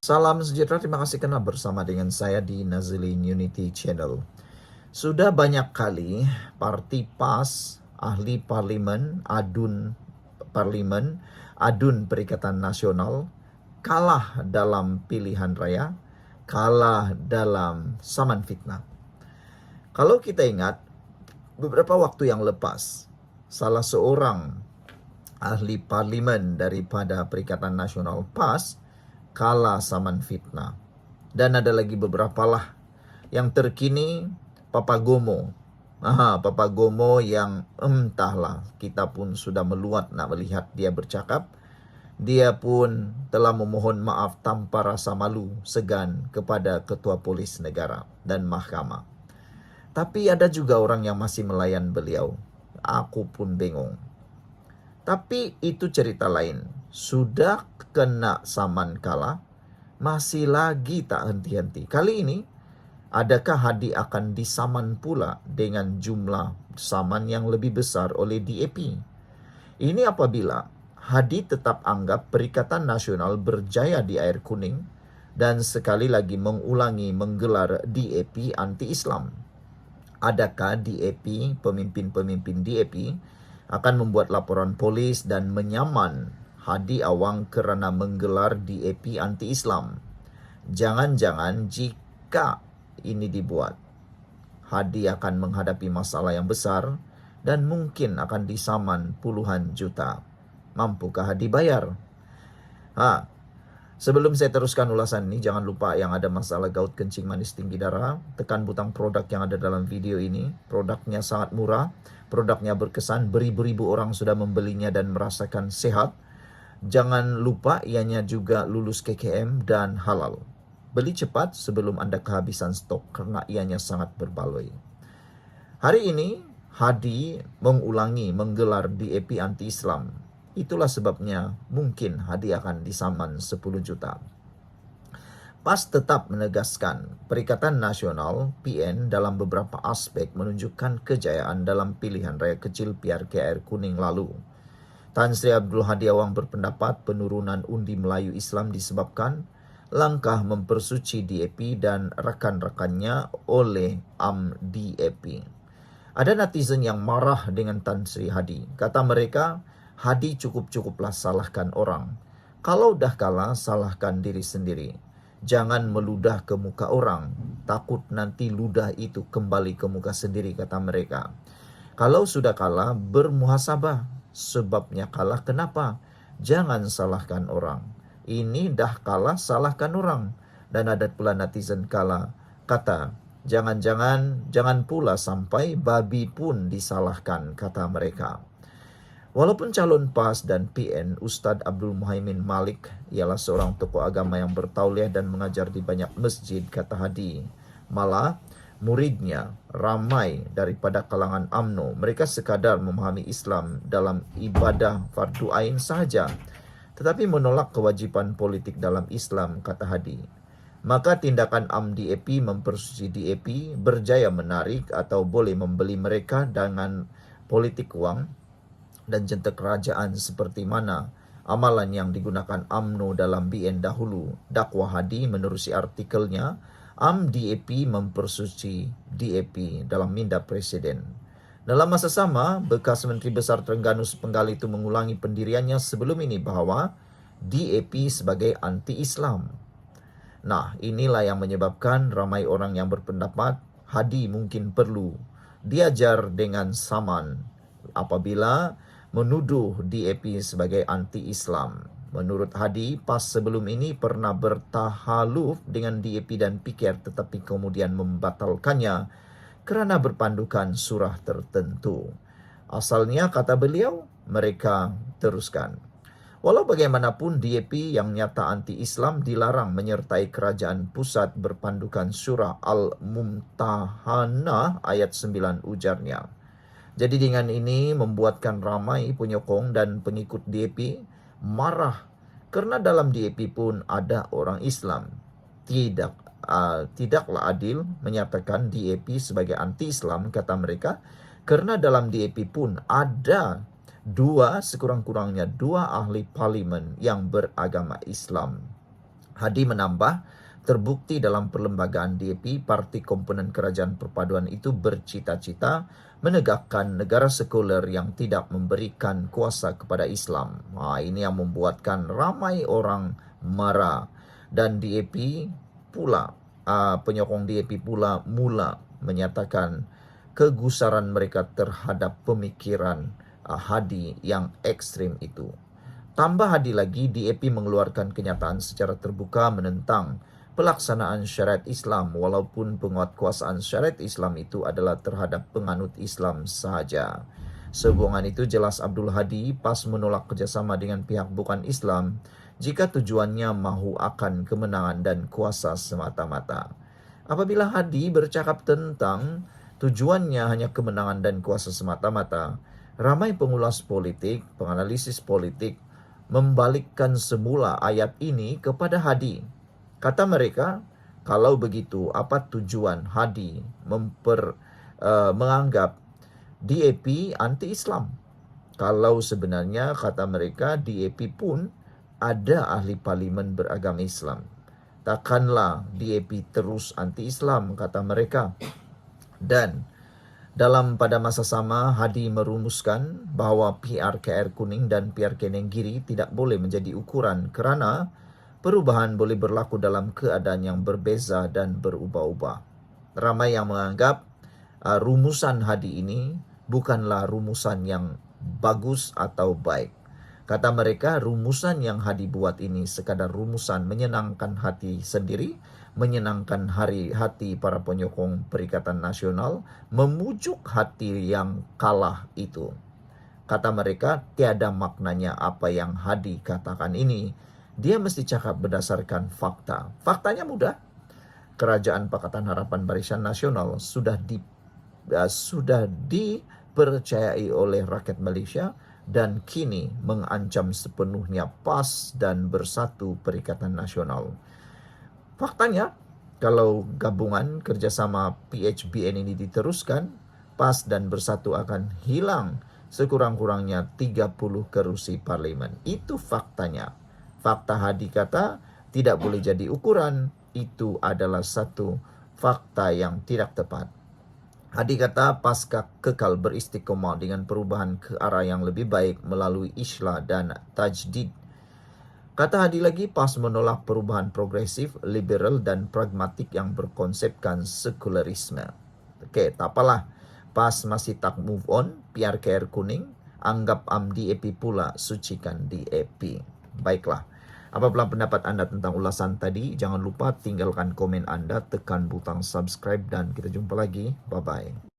Salam sejahtera, terima kasih karena bersama dengan saya di Nazilin Unity Channel. Sudah banyak kali parti PAS, ahli parlimen, adun Perikatan Nasional kalah dalam pilihan raya, kalah dalam saman fitnah. Kalau kita ingat, beberapa waktu yang lepas, salah seorang ahli parlimen daripada Perikatan Nasional PAS kalah saman fitnah. Dan ada lagi beberapa lah. Yang terkini Papagomo. Papagomo yang entahlah, kita pun sudah meluat nak melihat dia bercakap. Dia pun telah memohon maaf tanpa rasa malu segan kepada Ketua Polis Negara dan Mahkamah. Tapi ada juga orang yang masih melayan beliau. Aku pun bingung. Tapi itu cerita lain. Sudah kena saman kalah, masih lagi tak henti-henti. Kali ini, adakah Hadi akan disaman pula dengan jumlah saman yang lebih besar oleh DAP? Ini apabila Hadi tetap anggap Perikatan Nasional berjaya di air kuning dan sekali lagi mengulangi menggelar DAP anti-Islam. Adakah DAP, pemimpin-pemimpin DAP, akan membuat laporan polis dan menyaman Hadi Awang kerana menggelar DAP anti-Islam? Jangan-jangan jika ini dibuat, Hadi akan menghadapi masalah yang besar dan mungkin akan disaman puluhan juta. Mampukah Hadi bayar? Sebelum saya teruskan ulasan ini, jangan lupa yang ada masalah gout, kencing manis, tinggi darah, tekan butang produk yang ada dalam video ini. Produknya sangat murah, produknya berkesan, beribu-ribu orang sudah membelinya dan merasakan sehat. Jangan lupa ianya juga lulus KKM dan halal. Beli cepat sebelum Anda kehabisan stok karena ianya sangat berbaloi. Hari ini Hadi mengulangi menggelar DAP anti-Islam. Itulah sebabnya mungkin Hadi akan disaman 10 juta. PAS tetap menegaskan Perikatan Nasional PN dalam beberapa aspek menunjukkan kejayaan dalam pilihan raya kecil PRK Air Kuning lalu. Tan Sri Abdul Hadi Awang berpendapat penurunan undi Melayu Islam disebabkan langkah mempersuci DAP dan rakan-rakannya oleh DAP. Ada netizen yang marah dengan Tan Sri Hadi. Kata mereka, Hadi cukup-cukuplah salahkan orang. Kalau dah kalah, salahkan diri sendiri. Jangan meludah ke muka orang. Takut nanti ludah itu kembali ke muka sendiri, kata mereka. Kalau sudah kalah, bermuhasabah. Sebabnya kalah kenapa? Jangan salahkan orang. Ini dah kalah, salahkan orang. Dan ada pula netizen kata, jangan pula sampai babi pun disalahkan, kata mereka. Walaupun calon PAS dan PN Ustadz Abdul Muhaimin Malik ialah seorang tokoh agama yang bertauliah dan mengajar di banyak masjid, kata Hadi, malah muridnya ramai daripada kalangan UMNO. Mereka sekadar memahami Islam dalam ibadah fardu ain sahaja, tetapi menolak kewajipan politik dalam Islam, kata Hadi. Maka tindakan DAP mempersuci DAP berjaya menarik atau boleh membeli mereka dengan politik wang dan jentera kerajaan seperti mana amalan yang digunakan UMNO dalam BN dahulu. Dakwah Hadi menerusi artikelnya, DAP mempersuci DAP dalam minda Presiden. Dalam masa sama, bekas Menteri Besar Terengganu sepenggal itu mengulangi pendiriannya sebelum ini bahawa DAP sebagai anti-Islam. Nah, inilah yang menyebabkan ramai orang yang berpendapat Hadi mungkin perlu diajar dengan saman apabila menuduh DAP sebagai anti-Islam. Menurut Hadi, PAS sebelum ini pernah bertahaluf dengan DAP dan PKR tetapi kemudian membatalkannya kerana berpandukan surah tertentu. Asalnya, kata beliau, mereka teruskan. Walau bagaimanapun, DAP yang nyata anti-Islam dilarang menyertai kerajaan pusat berpandukan surah Al-Mumtahanah ayat 9, ujarnya. Jadi dengan ini membuatkan ramai penyokong dan pengikut DAP marah kerana dalam DAP pun ada orang Islam. Tidaklah adil menyatakan DAP sebagai anti-Islam, kata mereka, kerana dalam DAP pun ada sekurang-kurangnya dua ahli parlimen yang beragama Islam. Hadi menambah, terbukti dalam perlembagaan DAP, parti komponen kerajaan perpaduan itu bercita-cita menegakkan negara sekuler yang tidak memberikan kuasa kepada Islam. Ini yang membuatkan ramai orang marah. Dan DAP pula, penyokong DAP pula mula menyatakan kegusaran mereka terhadap pemikiran Hadi yang ekstrim itu. Tambah Hadi lagi, DAP mengeluarkan kenyataan secara terbuka menentang pelaksanaan syariat Islam, walaupun penguatkuasaan syariat Islam itu adalah terhadap penganut Islam sahaja. Sehubungan itu jelas Abdul Hadi pas menolak kerjasama dengan pihak bukan Islam jika tujuannya mahu akan kemenangan dan kuasa semata-mata. Apabila Hadi bercakap tentang tujuannya hanya kemenangan dan kuasa semata-mata, ramai pengulas politik, penganalisis politik membalikkan semula ayat ini kepada Hadi. Kata mereka, kalau begitu apa tujuan Hadi menganggap DAP anti-Islam? Kalau sebenarnya kata mereka DAP pun ada ahli parlimen beragama Islam. Takkanlah DAP terus anti-Islam, kata mereka. Dan pada masa sama, Hadi merumuskan bahawa PRKR Kuning dan PRK Nenggiri tidak boleh menjadi ukuran kerana perubahan boleh berlaku dalam keadaan yang berbeza dan berubah-ubah. Ramai yang menganggap rumusan Hadi ini bukanlah rumusan yang bagus atau baik. Kata mereka, rumusan yang Hadi buat ini sekadar rumusan menyenangkan hati sendiri, menyenangkan hati para penyokong Perikatan Nasional, memujuk hati yang kalah itu. Kata mereka, tiada maknanya apa yang Hadi katakan ini. Dia mesti cakap berdasarkan fakta. Faktanya mudah. Kerajaan Pakatan Harapan Barisan Nasional sudah dipercayai oleh rakyat Malaysia dan kini mengancam sepenuhnya PAS dan Bersatu Perikatan Nasional. Faktanya, kalau gabungan kerjasama PHBN ini diteruskan, PAS dan Bersatu akan hilang sekurang-kurangnya 30 kerusi parlimen. Itu faktanya. Fakta Hadi kata tidak boleh jadi ukuran. Itu adalah satu fakta yang tidak tepat. Hadi kata PAS kekal beristiqomah dengan perubahan ke arah yang lebih baik melalui islah dan tajdid. Kata Hadi lagi, PAS menolak perubahan progresif, liberal dan pragmatik yang berkonsepkan sekularisme. Okey, tak apalah. PAS masih tak move on, PRKR Kuning, anggap DAP pula, sucikan DAP. Baiklah. Apabila pendapat anda tentang ulasan tadi, jangan lupa tinggalkan komen anda, tekan butang subscribe dan kita jumpa lagi. Bye-bye.